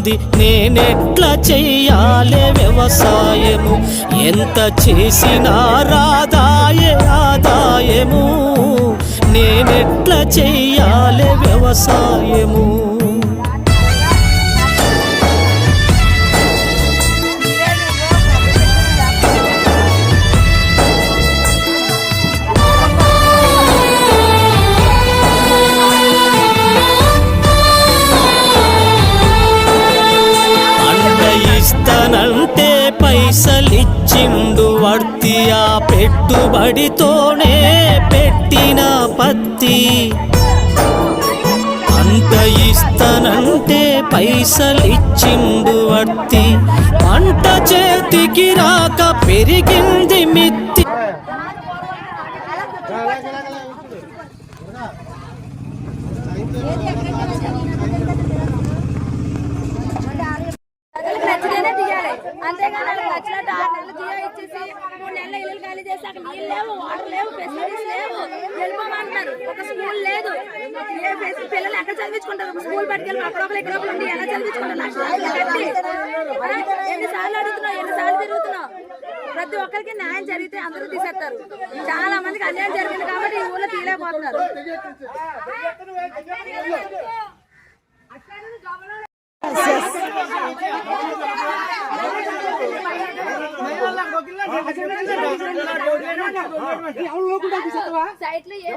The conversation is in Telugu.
ఉంది, నేనెట్లా చెయ్యాలే వ్యవసాయము? ఎంత చేసినా రాదాయే ఆదాయము, నేనెట్లా చెయ్యాలే వ్యవసాయము? ఇస్తానంటే పైసలిచ్చిండు వర్తి, ఆ పెట్టుబడితోనే పెట్టిన పత్తి. అంత ఇస్తానంటే పైసలిచ్చిండు వర్తి, పంట చేతికి రాక పెరిగింది మిత్తి. అంతేగాని వచ్చినట్టు 6 నెలలు జియో ఇచ్చేసి 3 నెలలు ఇల్లు ఖాళీ చేసి అక్కడ నీళ్ళు లేవు, వాటర్ లేవు, ఫెసిలిటీస్ లేవు, వెళ్ళిపోమంటున్నారు. ఒక స్కూల్ లేదు, పిల్లలు ఎక్కడ చదివించుకుంటారు? ఒక స్కూల్ పట్టుకెళ్ళి అక్కడొకరు ఎక్కడొకరు ఉండి ఎలా చదివించుకుంటారు? లక్షలు కట్టి ఎన్నిసార్లు అడుగుతున్నావు, ఎన్నిసార్లు తిరుగుతున్నావు? ప్రతి ఒక్కరికి న్యాయం జరిగితే అందరూ తీసేస్తారు. చాలా మందికి అన్యాయం జరిగింది కాబట్టి ఈ ఊళ్ళో తీయలేకపోతున్నారు. సైట్లు ఏ